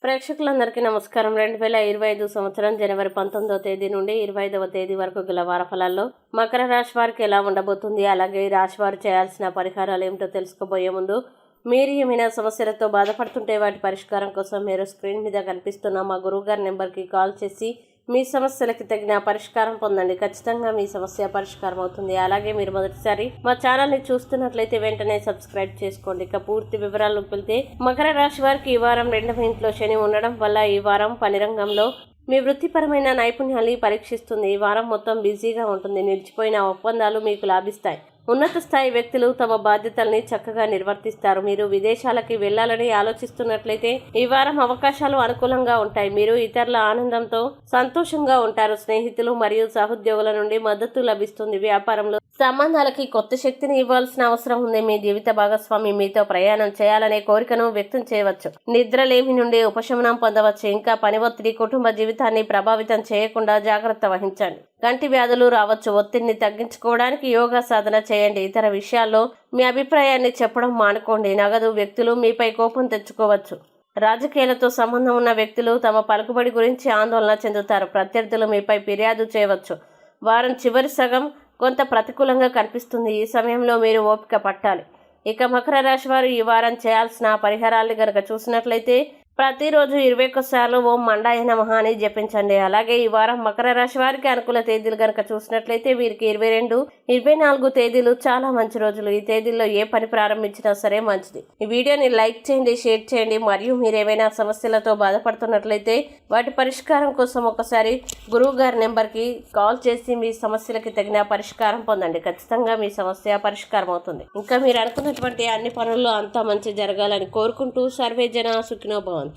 ప్రేక్షకులందరికీ నమస్కారం. 2025 సంవత్సరం జనవరి 19వ తేదీ నుండి 25వ తేదీ వరకు గల వార ఫలాల్లో మకర రాశి వారికి ఎలా ఉండబోతుంది, అలాగే ఈ రాశి వారు చేయాల్సిన పరిహారాలు ఏమిటో తెలుసుకోబోయే ముందు మీరు ఏమైనా సమస్యలతో బాధపడుతుంటే వాటి పరిష్కారం కోసం మీరు స్క్రీన్ మీద కనిపిస్తున్న మా గురువుగారి నెంబర్కి కాల్ చేసి మీ సమస్యలకి తగిన పరిష్కారం పొందండి. ఖచ్చితంగా మీ సమస్య పరిష్కారం అవుతుంది. అలాగే మీరు మొదటిసారి మా ఛానల్ని చూస్తున్నట్లయితే వెంటనే సబ్స్క్రైబ్ చేసుకోండి. ఇక పూర్తి వివరాలకు వెళ్తే మకర రాశి వారికి ఈ వారం 2వ ఇంట్లో శని ఉండడం వల్ల ఈ వారం పని రంగంలో మీ వృత్తిపరమైన నైపుణ్యాన్ని పరీక్షిస్తుంది. ఈ వారం మొత్తం బిజీగా ఉంటుంది. నిలిచిపోయిన ఒప్పందాలు మీకు లాభిస్తాయి. ఉన్నత స్థాయి వ్యక్తులు తమ బాధ్యతల్ని చక్కగా నిర్వర్తిస్తారు. మీరు విదేశాలకి వెళ్లాలని ఆలోచిస్తున్నట్లయితే ఈ వారం అవకాశాలు అనుకూలంగా ఉంటాయి. మీరు ఇతరుల ఆనందంతో సంతోషంగా ఉంటారు. స్నేహితులు మరియు సహోద్యోగుల నుండి మద్దతు లభిస్తుంది. వ్యాపారంలో సంబంధాలకి కొత్త శక్తిని ఇవ్వాల్సిన అవసరం ఉంది. మీ జీవిత భాగస్వామి మీతో ప్రయాణం చేయాలనే కోరికను వ్యక్తం చేయవచ్చు. నిద్రలేమి నుండి ఉపశమనం పొందవచ్చు. ఇంకా పని ఒత్తిడి కుటుంబ జీవితాన్ని ప్రభావితం చేయకుండా జాగ్రత్త వహించండి. కంటి వ్యాధులు రావచ్చు. ఒత్తిడిని తగ్గించుకోవడానికి యోగా సాధన చేయండి. ఇతర విషయాల్లో మీ అభిప్రాయాన్ని చెప్పడం మానుకోండి. నగదు వ్యక్తులు మీపై కోపం తెచ్చుకోవచ్చు. రాజకీయాలతో సంబంధం ఉన్న వ్యక్తులు తమ పలుకుబడి గురించి ఆందోళన చెందుతారు. ప్రత్యర్థులు మీపై ఫిర్యాదు చేయవచ్చు. వారం చివరి సగం కొంత ప్రతికూలంగా కనిపిస్తుంది. ఈ సమయంలో మీరు ఓపిక పట్టాలి. ఇక మకర రాశి వారు ఈ వారం చేయాల్సిన పరిహారాలు గనక చూసినట్లయితే ప్రతిరోజు 21 సార్లు ఓం మండాయ నమః అని జపించండి. అలాగే ఈ వారం మకర రాశి వారికి అనుకూల తేదీలు గనక చూసినట్లయితే వీరికి 22, 24 తేదీలు చాలా మంచి రోజులు. ఈ తేదీల్లో ఏ పని ప్రారంభించినా సరే మంచిది. ఈ వీడియోని లైక్ చేయండి, షేర్ చేయండి. మరియు మీరు ఏమైనా సమస్యలతో బాధపడుతున్నట్లయితే వాటి పరిష్కారం కోసం ఒకసారి గురువు గారి నెంబర్కి కాల్ చేసి మీ సమస్యలకి తగిన పరిష్కారం పొందండి. ఖచ్చితంగా మీ సమస్య పరిష్కారం అవుతుంది. ఇంకా మీరు అనుకున్నటువంటి అన్ని పనుల్లో అంతా మంచి జరగాలని కోరుకుంటూ సర్వే జన సుఖినో భవంతు.